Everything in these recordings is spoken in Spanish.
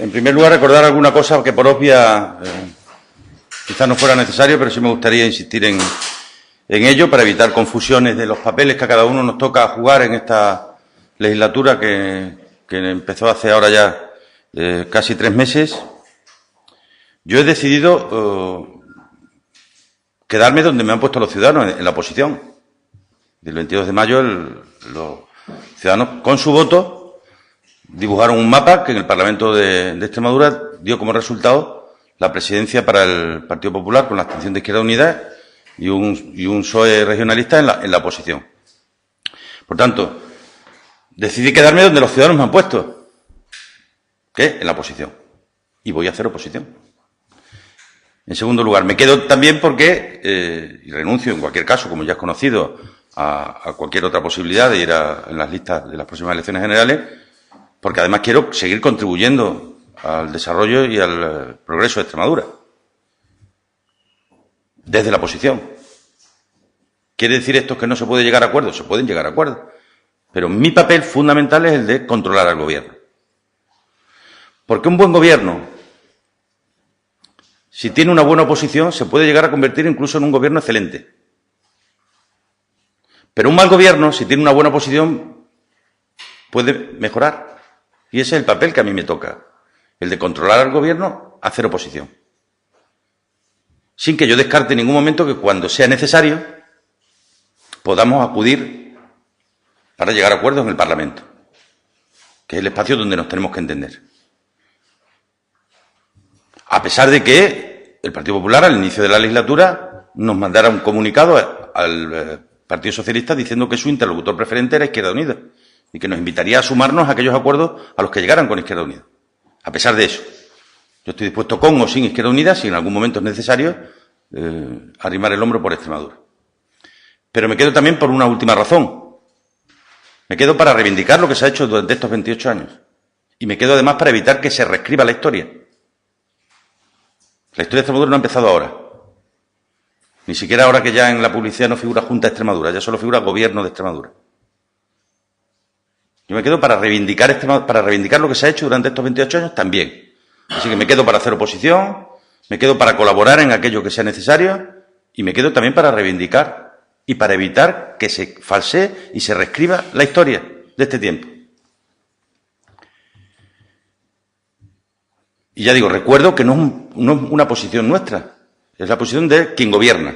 En primer lugar, recordar alguna cosa que por obvia quizás no fuera necesario, pero sí me gustaría insistir en ello para evitar confusiones de los papeles que a cada uno nos toca jugar en esta legislatura que empezó hace ahora ya casi 3 meses. Yo he decidido quedarme donde me han puesto los ciudadanos, en la oposición. El 22 de mayo los ciudadanos, con su voto, dibujaron un mapa que en el Parlamento de Extremadura dio como resultado la presidencia para el Partido Popular con la abstención de Izquierda Unida y un PSOE regionalista en la oposición. Por tanto, decidí quedarme donde los ciudadanos me han puesto, que es en la oposición. Y voy a hacer oposición. En segundo lugar, me quedo también porque, y renuncio en cualquier caso, como ya es conocido, a cualquier otra posibilidad de ir en las listas de las próximas elecciones generales, porque además quiero seguir contribuyendo al desarrollo y al progreso de Extremadura. Desde la oposición. ¿Quiere decir esto que no se puede llegar a acuerdos? Se pueden llegar a acuerdos. Pero mi papel fundamental es el de controlar al gobierno. Porque un buen gobierno, si tiene una buena oposición, se puede llegar a convertir incluso en un gobierno excelente. Pero un mal gobierno, si tiene una buena oposición, puede mejorar. Y ese es el papel que a mí me toca, el de controlar al gobierno, hacer oposición. Sin que yo descarte en ningún momento que cuando sea necesario podamos acudir para llegar a acuerdos en el Parlamento, que es el espacio donde nos tenemos que entender. A pesar de que el Partido Popular, al inicio de la legislatura, nos mandara un comunicado al Partido Socialista diciendo que su interlocutor preferente era Izquierda Unida y que nos invitaría a sumarnos a aquellos acuerdos a los que llegaran con Izquierda Unida. A pesar de eso, yo estoy dispuesto con o sin Izquierda Unida, si en algún momento es necesario, arrimar el hombro por Extremadura. Pero me quedo también por una última razón. Me quedo para reivindicar lo que se ha hecho durante estos 28 años. Y me quedo además para evitar que se reescriba la historia. La historia de Extremadura no ha empezado ahora. Ni siquiera ahora que ya en la publicidad no figura Junta de Extremadura, ya solo figura Gobierno de Extremadura. Yo me quedo para reivindicar lo que se ha hecho durante estos 28 años también. Así que me quedo para hacer oposición, me quedo para colaborar en aquello que sea necesario y me quedo también para reivindicar y para evitar que se falsee y se reescriba la historia de este tiempo. Y ya digo, recuerdo que no es una posición nuestra, es la posición de quien gobierna,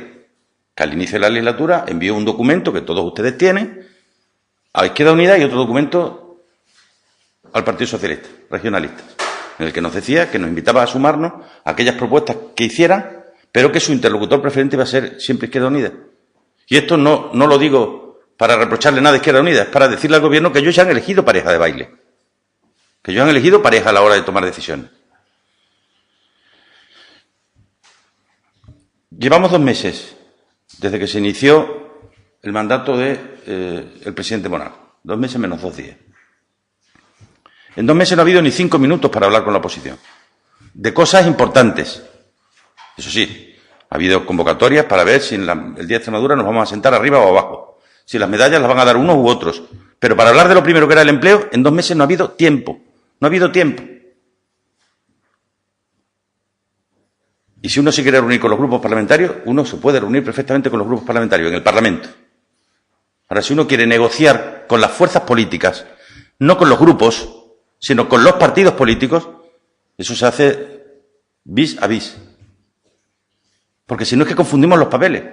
que al inicio de la legislatura envió un documento que todos ustedes tienen a Izquierda Unida y otro documento al Partido Socialista, regionalista, en el que nos decía que nos invitaba a sumarnos a aquellas propuestas que hicieran, pero que su interlocutor preferente iba a ser siempre Izquierda Unida. Y esto no lo digo para reprocharle nada a Izquierda Unida, es para decirle al Gobierno que ellos ya han elegido pareja de baile, que ellos han elegido pareja a la hora de tomar decisiones. Llevamos 2 meses desde que se inició el mandato del presidente Monago. 2 meses menos 2 días. En 2 meses no ha habido ni 5 minutos para hablar con la oposición. De cosas importantes. Eso sí, ha habido convocatorias para ver si en el Día de Extremadura nos vamos a sentar arriba o abajo. Si las medallas las van a dar unos u otros. Pero para hablar de lo primero que era el empleo, en 2 meses no ha habido tiempo. No ha habido tiempo. Y si uno se quiere reunir con los grupos parlamentarios, uno se puede reunir perfectamente con los grupos parlamentarios en el Parlamento. Ahora, si uno quiere negociar con las fuerzas políticas, no con los grupos, sino con los partidos políticos, eso se hace vis a vis. Porque si no es que confundimos los papeles.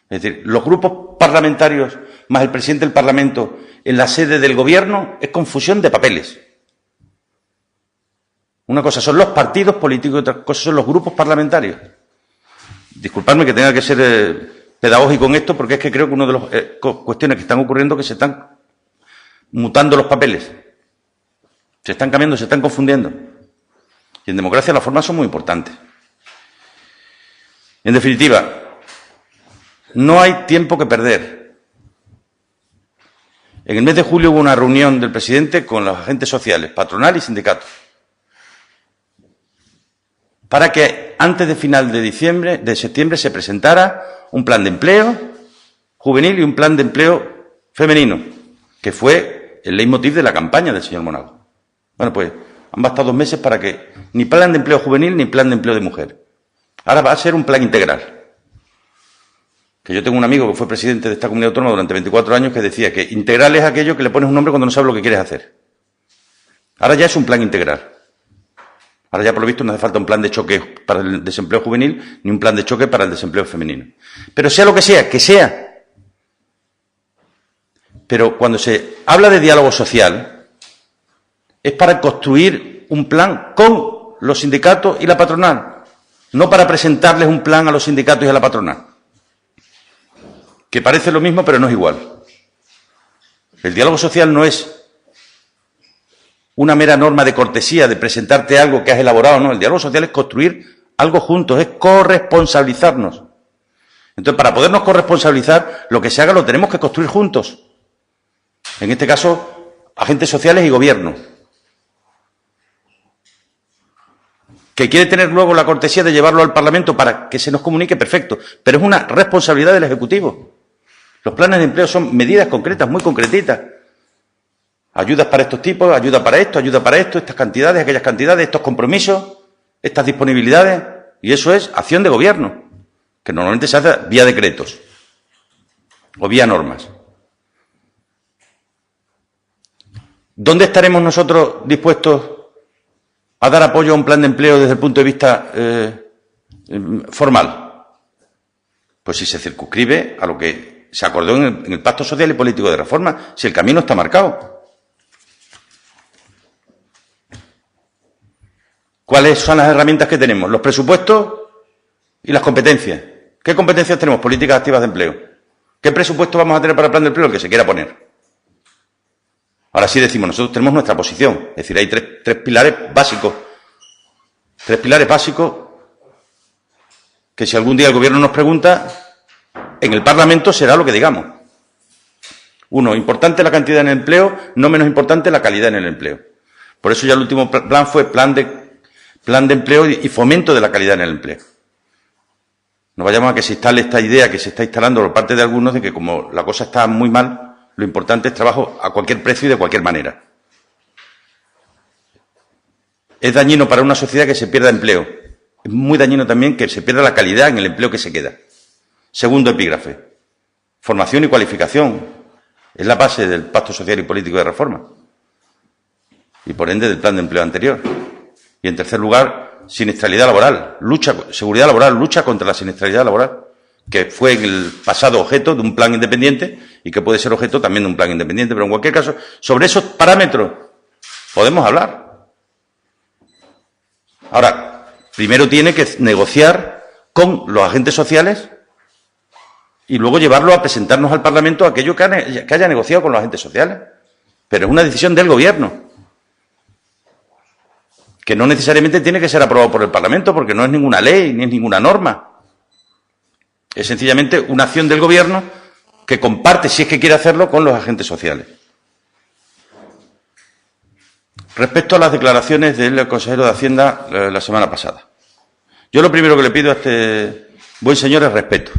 Es decir, los grupos parlamentarios más el presidente del Parlamento en la sede del Gobierno es confusión de papeles. Una cosa son los partidos políticos y otra cosa son los grupos parlamentarios. Disculpadme que tenga que ser pedagógico en esto, porque es que creo que una de las cuestiones que están ocurriendo es que se están mutando los papeles. Se están cambiando, se están confundiendo. Y en democracia las formas son muy importantes. En definitiva, no hay tiempo que perder. En el mes de julio hubo una reunión del presidente con los agentes sociales, patronal y sindicatos, para que antes de final de septiembre se presentara un plan de empleo juvenil y un plan de empleo femenino, que fue el leitmotiv de la campaña del señor Monago. Bueno, pues Han bastado 2 meses para que ni plan de empleo juvenil ni plan de empleo de mujer. Ahora va a ser un plan integral. Que yo tengo un amigo que fue presidente de esta comunidad autónoma durante 24 años que decía que integral es aquello que le pones un nombre cuando no sabes lo que quieres hacer. Ahora ya es un plan integral. Ahora ya por lo visto no hace falta un plan de choque para el desempleo juvenil ni un plan de choque para el desempleo femenino. Pero sea lo que sea. Pero cuando se habla de diálogo social es para construir un plan con los sindicatos y la patronal, no para presentarles un plan a los sindicatos y a la patronal. Que parece lo mismo, pero no es igual. El diálogo social no es una mera norma de cortesía, de presentarte algo que has elaborado, no. El diálogo social es construir algo juntos, es corresponsabilizarnos. Entonces, para podernos corresponsabilizar, lo que se haga lo tenemos que construir juntos. En este caso, agentes sociales y gobierno. Que quiere tener luego la cortesía de llevarlo al Parlamento para que se nos comunique, perfecto. Pero es una responsabilidad del Ejecutivo. Los planes de empleo son medidas concretas, muy concretitas. Ayudas para estos tipos, ayuda para esto, estas cantidades, aquellas cantidades, estos compromisos, estas disponibilidades. Y eso es acción de gobierno, que normalmente se hace vía decretos o vía normas. ¿Dónde estaremos nosotros dispuestos a dar apoyo a un plan de empleo desde el punto de vista formal? Pues si se circunscribe a lo que se acordó en el Pacto Social y Político de Reforma, si el camino está marcado. ¿Cuáles son las herramientas que tenemos? Los presupuestos y las competencias. ¿Qué competencias tenemos? Políticas activas de empleo. ¿Qué presupuesto vamos a tener para el plan de empleo? El que se quiera poner. Ahora sí decimos, nosotros tenemos nuestra posición. Es decir, hay tres pilares básicos. 3 pilares básicos que si algún día el Gobierno nos pregunta, en el Parlamento será lo que digamos. 1, importante la cantidad en el empleo, no menos importante la calidad en el empleo. Por eso ya el último plan fue plan de empleo y fomento de la calidad en el empleo. No vayamos a que se instale esta idea que se está instalando por parte de algunos de que como la cosa está muy mal, lo importante es trabajo a cualquier precio y de cualquier manera. Es dañino para una sociedad que se pierda empleo. Es muy dañino también que se pierda la calidad en el empleo que se queda. Segundo epígrafe. Formación y cualificación. Es la base del Pacto Social y Político de Reforma. Y por ende del plan de empleo anterior. Y en tercer lugar, siniestralidad laboral. Seguridad laboral, lucha contra la siniestralidad laboral. Que fue en el pasado objeto de un plan independiente y que puede ser objeto también de un plan independiente. Pero en cualquier caso, sobre esos parámetros podemos hablar. Ahora, primero tiene que negociar con los agentes sociales y luego llevarlo a presentarnos al Parlamento aquello que haya negociado con los agentes sociales. Pero es una decisión del Gobierno, que no necesariamente tiene que ser aprobado por el Parlamento, porque no es ninguna ley ni es ninguna norma. Es sencillamente una acción del Gobierno que comparte, si es que quiere hacerlo, con los agentes sociales. Respecto a las declaraciones del consejero de Hacienda la semana pasada. Yo lo primero que le pido a este buen señor es respeto.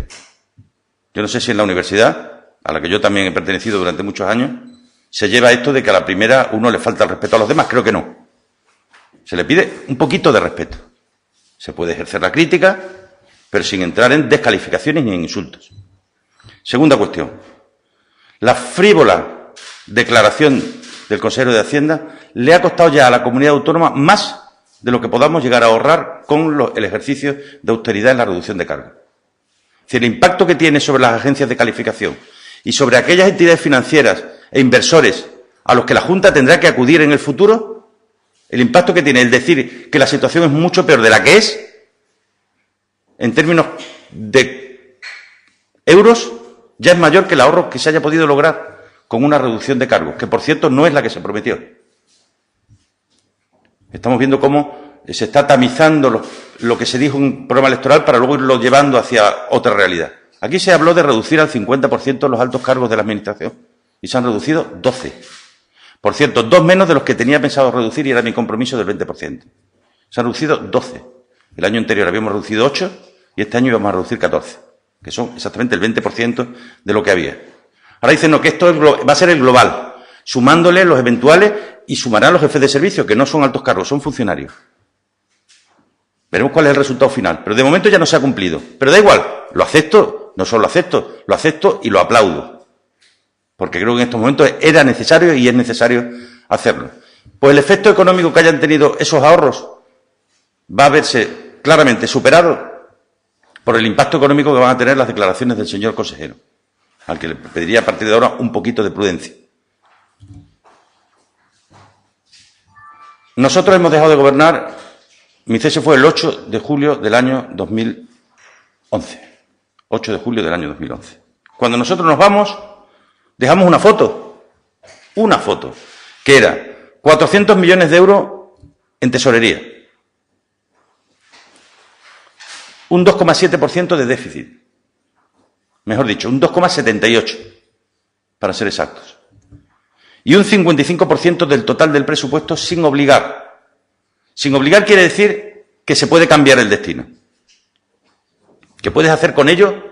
Yo no sé si en la universidad, a la que yo también he pertenecido durante muchos años, se lleva esto de que a la primera uno le falta el respeto a los demás. Creo que no. Se le pide un poquito de respeto. Se puede ejercer la crítica, pero sin entrar en descalificaciones ni en insultos. Segunda cuestión. La frívola declaración del consejero de Hacienda le ha costado ya a la comunidad autónoma más de lo que podamos llegar a ahorrar con el ejercicio de austeridad en la reducción de cargos. Es decir, el impacto que tiene sobre las agencias de calificación y sobre aquellas entidades financieras e inversores a los que la Junta tendrá que acudir en el futuro, el impacto que tiene el decir que la situación es mucho peor de la que es, en términos de euros, ya es mayor que el ahorro que se haya podido lograr con una reducción de cargos, que por cierto no es la que se prometió. Estamos viendo cómo se está tamizando lo que se dijo en un programa electoral para luego irlo llevando hacia otra realidad. Aquí se habló de reducir al 50% los altos cargos de la Administración y se han reducido 12. Por cierto, 2 menos de los que tenía pensado reducir y era mi compromiso del 20%. Se han reducido 12. El año anterior habíamos reducido 8 y este año íbamos a reducir 14, que son exactamente el 20% de lo que había. Ahora dicen, no, que esto va a ser el global. sumándole los eventuales y sumarán los jefes de servicio, que no son altos cargos, son funcionarios. Veremos cuál es el resultado final. Pero de momento ya no se ha cumplido. Pero da igual, lo acepto, no solo lo acepto y lo aplaudo. Porque creo que en estos momentos era necesario y es necesario hacerlo. Pues el efecto económico que hayan tenido esos ahorros va a verse claramente superado por el impacto económico que van a tener las declaraciones del señor consejero, al que le pediría a partir de ahora un poquito de prudencia. Nosotros hemos dejado de gobernar, mi cese fue el 8 de julio del año 2011. 8 de julio del año 2011. Cuando nosotros nos vamos, dejamos una foto, que era 400 millones de euros en tesorería, un 2,7% de déficit, mejor dicho, un 2,78%, para ser exactos, y un 55% del total del presupuesto sin obligar. Sin obligar quiere decir que se puede cambiar el destino, que puedes hacer con ello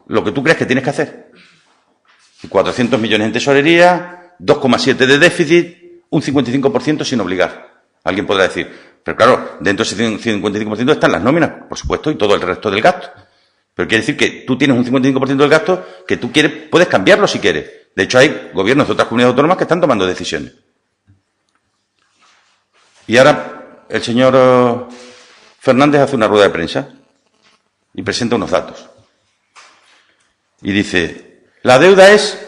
lo que tú crees que tienes que hacer. 400 millones en tesorería, 2,7 de déficit, un 55% sin obligar. Alguien podrá decir, pero claro, dentro de ese 55% están las nóminas, por supuesto, y todo el resto del gasto. Pero quiere decir que tú tienes un 55% del gasto que tú puedes cambiarlo si quieres. De hecho, hay gobiernos de otras comunidades autónomas que están tomando decisiones. Y ahora el señor Fernández hace una rueda de prensa y presenta unos datos. Y dice, la deuda es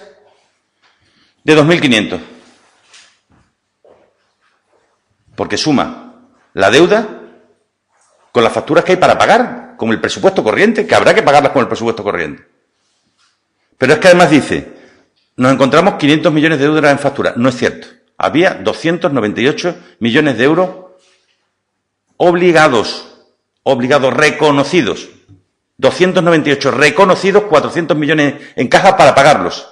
de 2.500. Porque suma la deuda con las facturas que hay para pagar, con el presupuesto corriente, que habrá que pagarlas con el presupuesto corriente. Pero es que además dice, nos encontramos 500 millones de euros en facturas. No es cierto. Había 298 millones de euros obligados, reconocidos. 298 reconocidos, 400 millones en caja para pagarlos.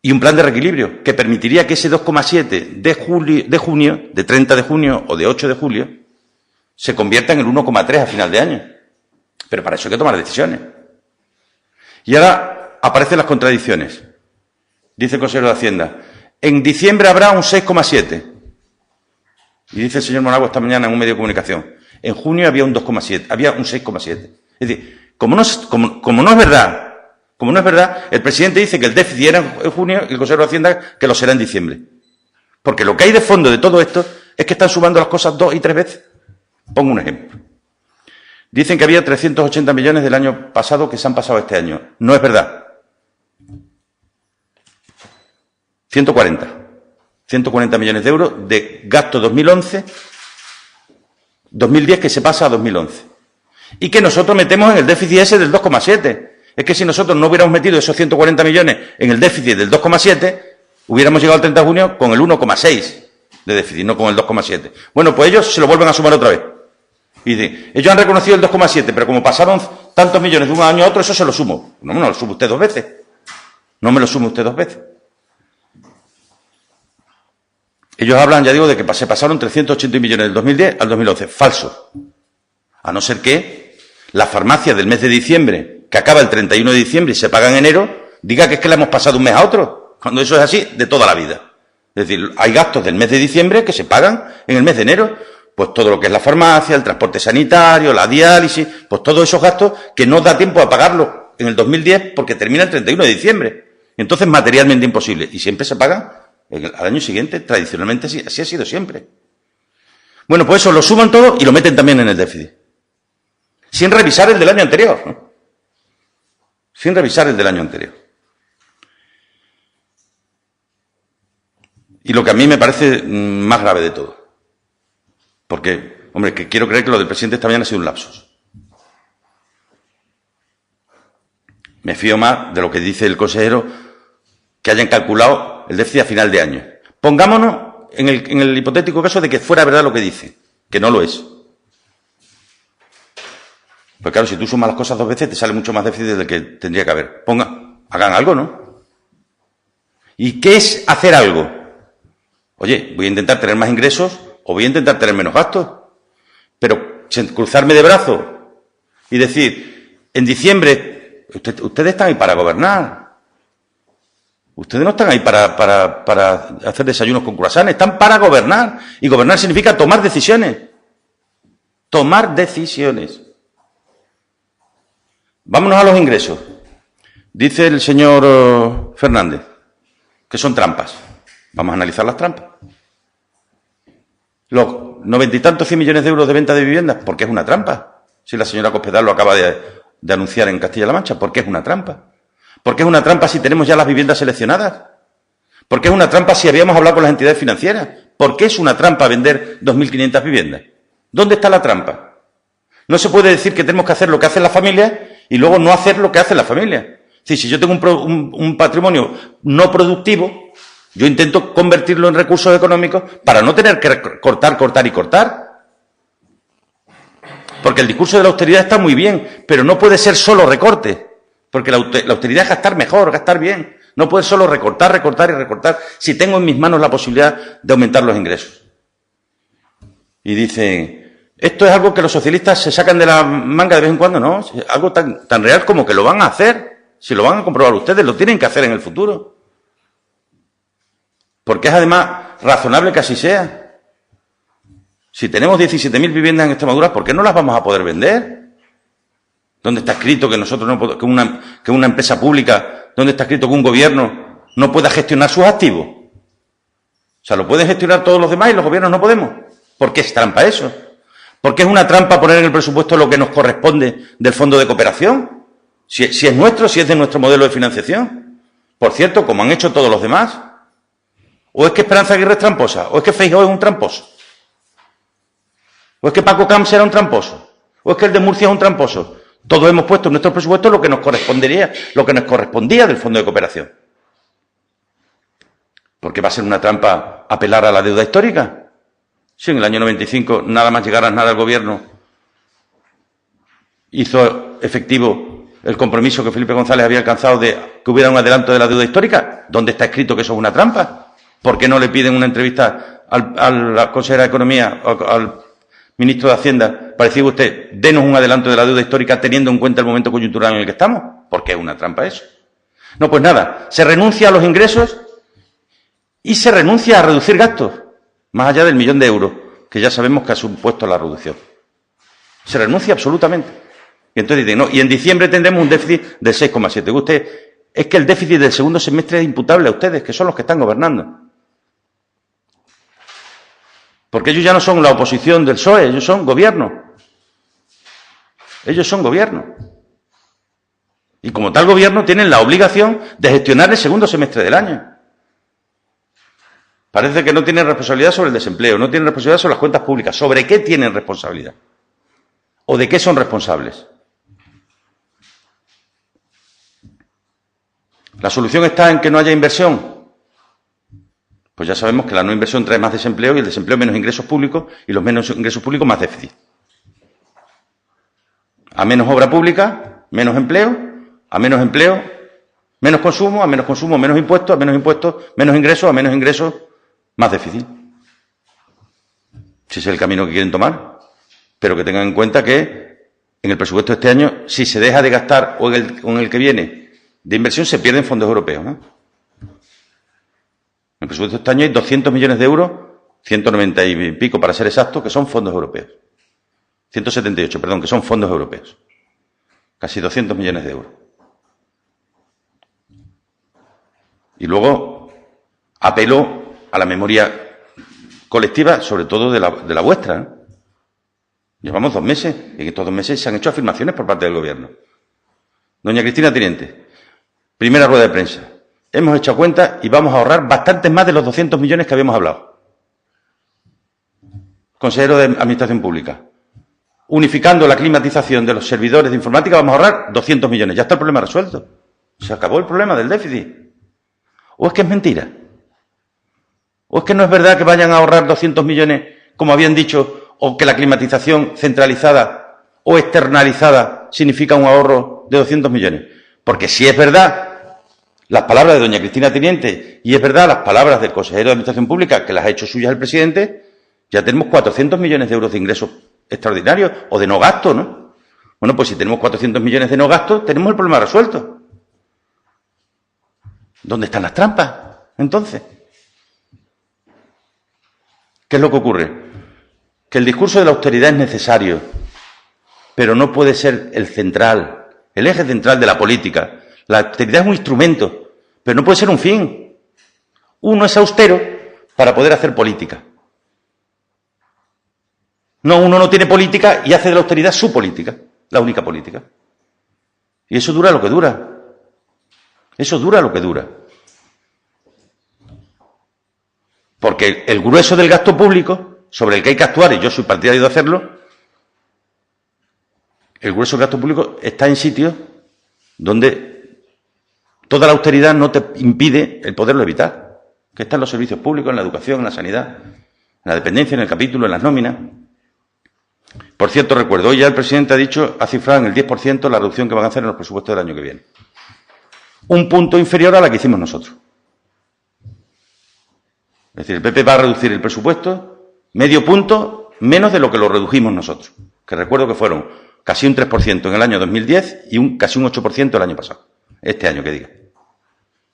Y un plan de reequilibrio que permitiría que ese 2,7 de junio, de 30 de junio o de 8 de julio, se convierta en el 1,3 a final de año. Pero para eso hay que tomar decisiones. Y ahora aparecen las contradicciones. Dice el consejero de Hacienda, en diciembre habrá un 6,7. Y dice el señor Monago esta mañana en un medio de comunicación, en junio había un 2,7, había un 6,7. Es decir, como no es verdad, el presidente dice que el déficit era en junio y el consejero de Hacienda que lo será en diciembre. Porque lo que hay de fondo de todo esto es que están sumando las cosas 2 y 3 veces. Pongo un ejemplo. Dicen que había 380 millones del año pasado que se han pasado este año. No es verdad. 140 millones de euros de gasto 2010 que se pasa a 2011. Y que nosotros metemos en el déficit ese del 2,7. Es que si nosotros no hubiéramos metido esos 140 millones en el déficit del 2,7, hubiéramos llegado al 30 de junio con el 1,6 de déficit, no con el 2,7. Bueno, pues ellos se lo vuelven a sumar otra vez. Y dicen, ellos han reconocido el 2,7, pero como pasaron tantos millones de un año a otro, eso se lo sumo. No me lo sume usted 2 veces. No me lo sume usted 2 veces. Ellos hablan, ya digo, de que se pasaron 380 millones del 2010 al 2011. Falso. A no ser que la farmacia del mes de diciembre, que acaba el 31 de diciembre y se paga en enero, diga que es que le hemos pasado un mes a otro. Cuando eso es así, de toda la vida. Es decir, hay gastos del mes de diciembre que se pagan en el mes de enero. Pues todo lo que es la farmacia, el transporte sanitario, la diálisis, pues todos esos gastos que no da tiempo a pagarlo en el 2010 porque termina el 31 de diciembre. Entonces, materialmente imposible. Y siempre se pagan al año siguiente, tradicionalmente así ha sido siempre. Bueno, pues eso lo suman todo y lo meten también en el déficit. Sin revisar el del año anterior, ¿no? Sin revisar el del año anterior. Y lo que a mí me parece más grave de todo. Porque, hombre, que quiero creer que lo del presidente esta mañana ha sido un lapsus. Me fío más de lo que dice el consejero, que hayan calculado el déficit a final de año. Pongámonos en el hipotético caso de que fuera verdad lo que dice, que no lo es. Pues claro, si tú sumas las cosas 2 veces, te sale mucho más déficit del que tendría que haber. Hagan algo, ¿no? ¿Y qué es hacer algo? Oye, voy a intentar tener más ingresos o voy a intentar tener menos gastos. Pero cruzarme de brazos y decir, en diciembre Ustedes están ahí para gobernar. Ustedes no están ahí para hacer desayunos con croissants, están para gobernar. Y gobernar significa tomar decisiones. Tomar decisiones. Vámonos a los ingresos. Dice el señor Fernández que son trampas. Vamos a analizar las trampas. Los 90 y tantos 100 millones de euros de venta de viviendas, ¿por qué es una trampa? Si la señora Cospedal lo acaba de anunciar en Castilla-La Mancha, ¿por qué es una trampa? ¿Por qué es una trampa si tenemos ya las viviendas seleccionadas? ¿Por qué es una trampa si habíamos hablado con las entidades financieras? ¿Por qué es una trampa vender 2.500 viviendas? ¿Dónde está la trampa? No se puede decir que tenemos que hacer lo que hacen las familias y luego no hacer lo que hacen las familias. Es decir, si yo tengo un patrimonio no productivo, yo intento convertirlo en recursos económicos para no tener que cortar. Porque el discurso de la austeridad está muy bien, pero no puede ser solo recorte. Porque la austeridad es gastar mejor, gastar bien. No puede solo recortar si tengo en mis manos la posibilidad de aumentar los ingresos. Y dicen, esto es algo que los socialistas se sacan de la manga de vez en cuando, ¿no? Es algo tan real como que lo van a hacer. Si lo van a comprobar ustedes, lo tienen que hacer en el futuro. Porque es además razonable que así sea. Si tenemos 17.000 viviendas en Extremadura, ¿por qué no las vamos a poder vender? ¿Dónde está escrito que nosotros no podemos, que una empresa pública, dónde está escrito que un gobierno no pueda gestionar sus activos? O sea, lo pueden gestionar todos los demás y los gobiernos no podemos. ¿Por qué es trampa eso? ¿Por qué es una trampa poner en el presupuesto lo que nos corresponde del Fondo de Cooperación? Si es nuestro, si es de nuestro modelo de financiación. Por cierto, como han hecho todos los demás. ¿O es que Esperanza Aguirre es tramposa? ¿O es que Feijóo es un tramposo? ¿O es que Paco Camps era un tramposo? ¿O es que el de Murcia es un tramposo? Todos hemos puesto en nuestro presupuesto lo que nos correspondía del Fondo de Cooperación. ¿Por qué va a ser una trampa apelar a la deuda histórica? Si en el año 95, nada más llegar a nada al gobierno, hizo efectivo el compromiso que Felipe González había alcanzado de que hubiera un adelanto de la deuda histórica. ¿Dónde está escrito que eso es una trampa? ¿Por qué no le piden una entrevista al consejero de Economía, al ministro de Hacienda, para decir usted, denos un adelanto de la deuda histórica teniendo en cuenta el momento coyuntural en el que estamos? ¿Por qué es una trampa eso? No, pues nada, se renuncia a los ingresos y se renuncia a reducir gastos, más allá del 1.000.000 de euros, que ya sabemos que ha supuesto la reducción. Se renuncia absolutamente. Y entonces dicen, no, y en diciembre tendremos un déficit del 6,7. Usted, es que el déficit del segundo semestre es imputable a ustedes, que son los que están gobernando. Porque ellos ya no son la oposición del PSOE, ellos son gobierno. Ellos son gobierno. Y como tal gobierno tienen la obligación de gestionar el segundo semestre del año. Parece que no tienen responsabilidad sobre el desempleo, no tienen responsabilidad sobre las cuentas públicas. ¿Sobre qué tienen responsabilidad? ¿O de qué son responsables? ¿La solución está en que no haya inversión? Pues ya sabemos que la no inversión trae más desempleo y el desempleo menos ingresos públicos y los menos ingresos públicos más déficit. A menos obra pública, menos empleo, a menos empleo, menos consumo, a menos consumo, menos impuestos, a menos impuestos, menos ingresos, a menos ingresos, más déficit. Si ese es el camino que quieren tomar, pero que tengan en cuenta que en el presupuesto de este año, si se deja de gastar o en el que viene de inversión, se pierden fondos europeos, ¿no? En el presupuesto de este año hay 200 millones de euros, 190 y pico para ser exactos, que son fondos europeos. 178, perdón, que son fondos europeos. Casi 200 millones de euros. Y luego apelo a la memoria colectiva, sobre todo de la vuestra, ¿no? Llevamos 2 meses, y en estos 2 meses se han hecho afirmaciones por parte del Gobierno. Doña Cristina Tiniente, primera rueda de prensa. Hemos hecho cuenta y vamos a ahorrar bastantes más de los 200 millones que habíamos hablado. Consejero de Administración Pública. Unificando la climatización de los servidores de informática vamos a ahorrar 200 millones. Ya está el problema resuelto. Se acabó el problema del déficit. ¿O es que es mentira? ¿O es que no es verdad que vayan a ahorrar 200 millones, como habían dicho, o que la climatización centralizada o externalizada significa un ahorro de 200 millones? Porque si es verdad las palabras de doña Cristina Tiniente y es verdad las palabras del consejero de Administración Pública, que las ha hecho suyas el presidente, ya tenemos 400 millones de euros de ingresos extraordinarios o de no gasto, ¿no? Bueno, pues si tenemos 400 millones de no gastos, tenemos el problema resuelto. ¿Dónde están las trampas, entonces? ¿Qué es lo que ocurre? Que el discurso de la austeridad es necesario, pero no puede ser el central, el eje central de la política. La austeridad es un instrumento, pero no puede ser un fin. Uno es austero para poder hacer política. No, uno no tiene política y hace de la austeridad su política, la única política. Y eso dura lo que dura. Eso dura lo que dura. Porque el grueso del gasto público, sobre el que hay que actuar, y yo soy partidario de hacerlo, el grueso del gasto público está en sitios donde toda la austeridad no te impide el poderlo evitar, que está en los servicios públicos, en la educación, en la sanidad, en la dependencia, en el capítulo, en las nóminas. Por cierto, recuerdo, hoy ya el presidente ha dicho, ha cifrado en el 10% la reducción que van a hacer en los presupuestos del año que viene. Un punto inferior a la que hicimos nosotros. Es decir, el PP va a reducir el presupuesto medio punto menos de lo que lo redujimos nosotros, que recuerdo que fueron casi un 3% en el año 2010 y casi un 8% el año pasado, este año que diga.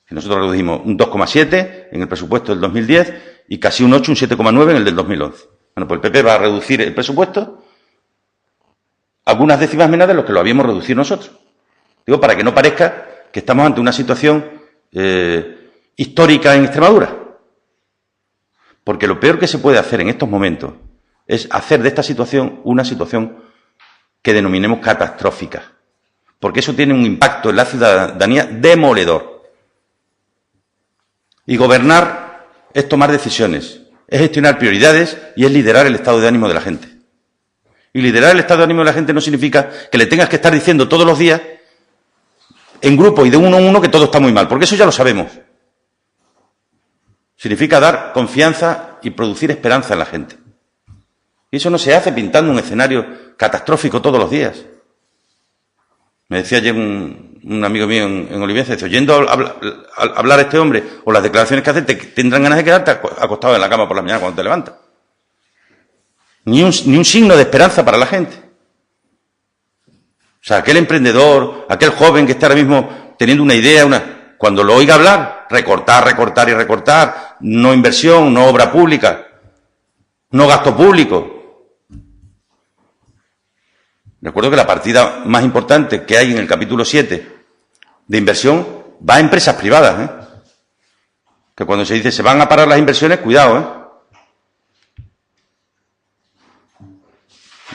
Y nosotros redujimos un 2,7 en el presupuesto del 2010 y casi un 8, un 7,9 en el del 2011. Bueno, pues el PP va a reducir el presupuesto algunas décimas menos de lo que lo habíamos reducido nosotros. Digo, para que no parezca que estamos ante una situación histórica en Extremadura. Porque lo peor que se puede hacer en estos momentos es hacer de esta situación una situación que denominemos catastrófica. Porque eso tiene un impacto en la ciudadanía demoledor. Y gobernar es tomar decisiones, es gestionar prioridades y es liderar el estado de ánimo de la gente. Y liderar el estado de ánimo de la gente no significa que le tengas que estar diciendo todos los días, en grupo y de uno en uno, que todo está muy mal, porque eso ya lo sabemos. Significa dar confianza y producir esperanza en la gente. Y eso no se hace pintando un escenario catastrófico todos los días. Me decía ayer un amigo mío en Olivenza, dice, oyendo hablar a este hombre o las declaraciones que hace, te tendrán ganas de quedarte acostado en la cama por la mañana cuando te levantas. Ni un signo de esperanza para la gente. O sea, aquel emprendedor, aquel joven que está ahora mismo teniendo una idea, cuando lo oiga hablar, recortar, recortar y recortar, no inversión, no obra pública, no gasto público. Recuerdo que la partida más importante que hay en el capítulo 7 de inversión va a empresas privadas, Que cuando se dice se van a parar las inversiones, cuidado,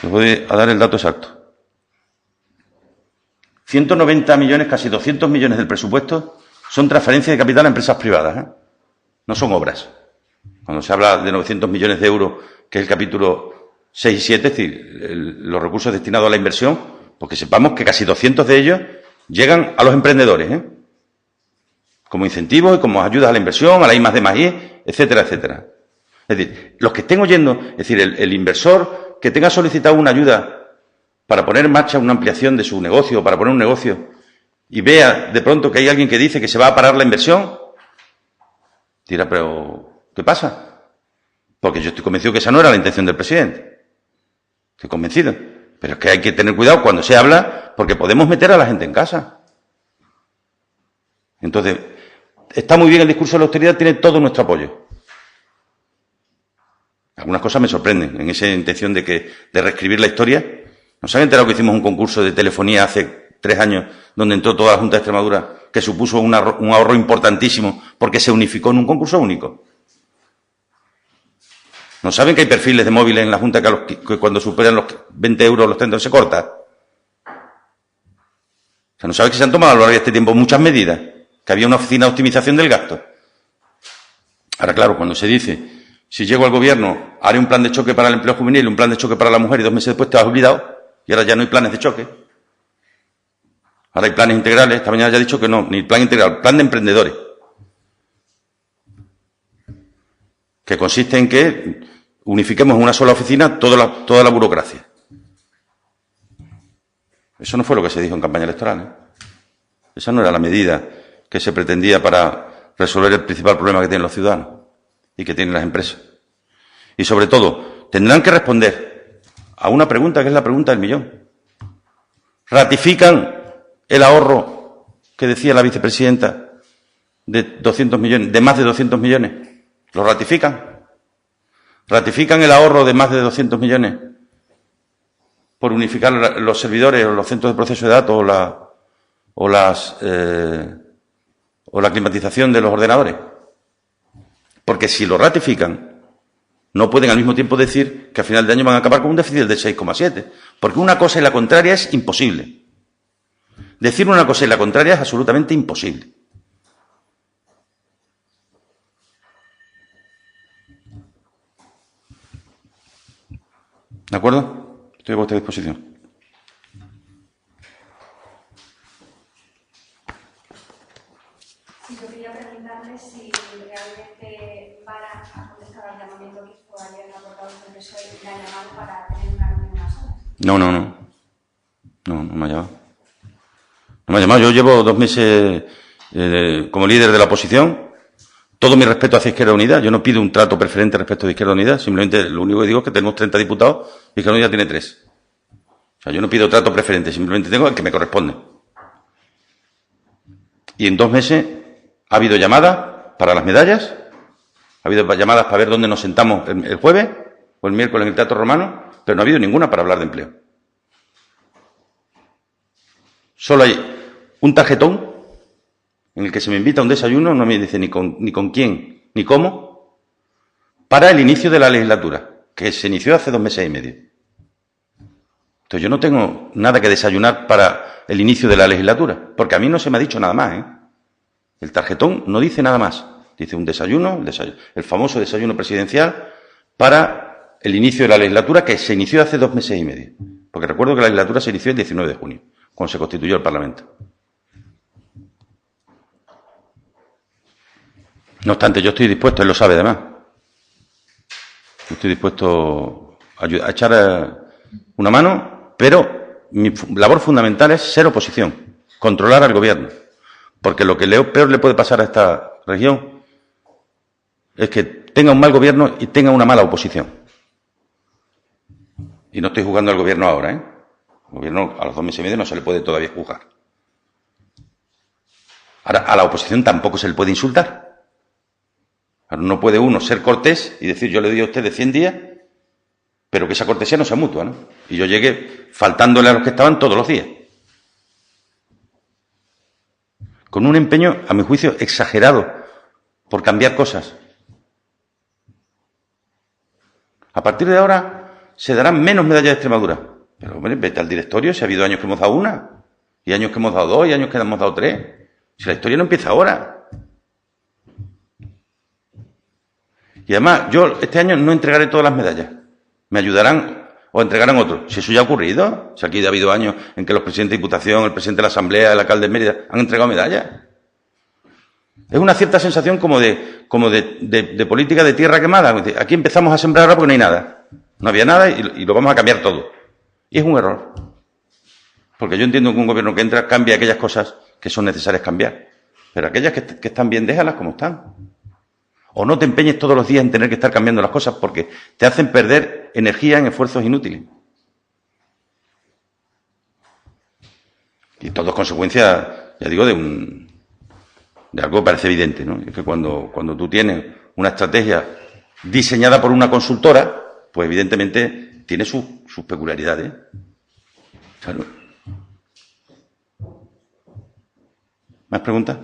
Les voy a dar el dato exacto. 190 millones, casi 200 millones del presupuesto son transferencias de capital a empresas privadas, No son obras. Cuando se habla de 900 millones de euros, que es el capítulo 6 y 7, es decir, los recursos destinados a la inversión, porque sepamos que casi 200 de ellos llegan a los emprendedores, como incentivos y como ayudas a la inversión, a la I+D+I, etcétera, etcétera. Es decir, los que estén oyendo, es decir, el inversor que tenga solicitado una ayuda para poner en marcha una ampliación de su negocio, para poner un negocio, y vea de pronto que hay alguien que dice que se va a parar la inversión, dirá, pero ¿qué pasa? Porque yo estoy convencido que esa no era la intención del presidente. Estoy convencido. Pero es que hay que tener cuidado cuando se habla, porque podemos meter a la gente en casa. Entonces, está muy bien el discurso de la austeridad, tiene todo nuestro apoyo. Algunas cosas me sorprenden en esa intención de reescribir la historia. ¿Nos han enterado que hicimos un concurso de telefonía hace 3 años donde entró toda la Junta de Extremadura, que supuso un ahorro importantísimo porque se unificó en un concurso único? ¿No saben que hay perfiles de móviles en la Junta que cuando superan los 20 euros los 30 se corta? O sea, ¿no saben que se han tomado a lo largo de este tiempo muchas medidas? Que había una oficina de optimización del gasto. Ahora, claro, cuando se dice, si llego al gobierno, haré un plan de choque para el empleo juvenil, un plan de choque para la mujer y 2 meses después te has olvidado, y ahora ya no hay planes de choque. Ahora hay planes integrales. Esta mañana ya he dicho que no, ni plan integral, plan de emprendedores. Que consiste en que unifiquemos en una sola oficina toda la burocracia. Eso no fue lo que se dijo en campaña electoral, Esa no era la medida que se pretendía para resolver el principal problema que tienen los ciudadanos y que tienen las empresas. Y sobre todo, tendrán que responder a una pregunta que es la pregunta del millón. ratifican el ahorro que decía la vicepresidenta de 200 millones, de más de 200 millones. ¿Lo ratifican? ¿Ratifican el ahorro de más de 200 millones por unificar los servidores o los centros de proceso de datos o la climatización de los ordenadores? Porque si lo ratifican, no pueden al mismo tiempo decir que a final de año van a acabar con un déficit del 6,7, porque una cosa y la contraria es imposible. Decir una cosa y la contraria es absolutamente imposible. ¿De acuerdo? Estoy a vuestra disposición. Sí, yo quería preguntarle si realmente van a contestar al llamamiento que hizo ayer la portavoz del PSOE y la ha llamado para tener una reunión a solas. No me ha llamado. No me ha llamado. Yo llevo 2 meses como líder de la oposición. Todo mi respeto hacia Izquierda Unida. Yo no pido un trato preferente respecto de Izquierda Unida. Simplemente lo único que digo es que tenemos 30 diputados y Izquierda Unida tiene 3. O sea, yo no pido trato preferente. Simplemente tengo el que me corresponde. Y en 2 meses ha habido llamadas para las medallas. Ha habido llamadas para ver dónde nos sentamos el jueves o el miércoles en el Teatro Romano. Pero no ha habido ninguna para hablar de empleo. Solo hay un tarjetón en el que se me invita a un desayuno, no me dice ni con quién, ni cómo, para el inicio de la legislatura, que se inició hace 2 meses y medio. Entonces yo no tengo nada que desayunar para el inicio de la legislatura, porque a mí no se me ha dicho nada más, ¿eh? El tarjetón no dice nada más. Dice un desayuno, el famoso desayuno presidencial, para el inicio de la legislatura, que se inició hace 2 meses y medio. Porque recuerdo que la legislatura se inició el 19 de junio, cuando se constituyó el Parlamento. No obstante, yo estoy dispuesto, él lo sabe además, yo estoy dispuesto a echar una mano, pero mi labor fundamental es ser oposición, controlar al gobierno. Porque lo que peor le puede pasar a esta región es que tenga un mal gobierno y tenga una mala oposición. Y no estoy jugando al gobierno ahora, ¿eh? El gobierno a los 2 meses y medio no se le puede todavía juzgar. Ahora, a la oposición tampoco se le puede insultar. No puede uno ser cortés y decir, yo le doy a usted de 100 días, pero que esa cortesía no sea mutua, ¿no? Y yo llegué faltándole a los que estaban todos los días. Con un empeño, a mi juicio, exagerado por cambiar cosas. A partir de ahora se darán menos medallas de Extremadura. Pero, hombre, vete al directorio, si ha habido años que hemos dado 1, y años que hemos dado 2, y años que hemos dado 3. Si la historia no empieza ahora. Y además, yo este año no entregaré todas las medallas. Me ayudarán o entregarán otros. Si eso ya ha ocurrido. Si aquí ha habido años en que los presidentes de Diputación, el presidente de la Asamblea, el alcalde de Mérida han entregado medallas. Es una cierta sensación como de política de tierra quemada. Aquí empezamos a sembrar ahora porque no hay nada. No había nada y lo vamos a cambiar todo. Y es un error. Porque yo entiendo que un gobierno que entra cambia aquellas cosas que son necesarias cambiar. Pero aquellas que están bien, déjalas como están. O no te empeñes todos los días en tener que estar cambiando las cosas porque te hacen perder energía en esfuerzos inútiles. Y todo es consecuencia, ya digo, de algo que parece evidente, ¿no? Es que cuando tú tienes una estrategia diseñada por una consultora, pues evidentemente tiene sus peculiaridades. Claro. ¿Más preguntas?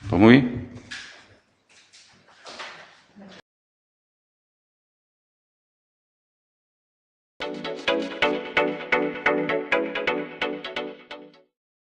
Pues muy bien.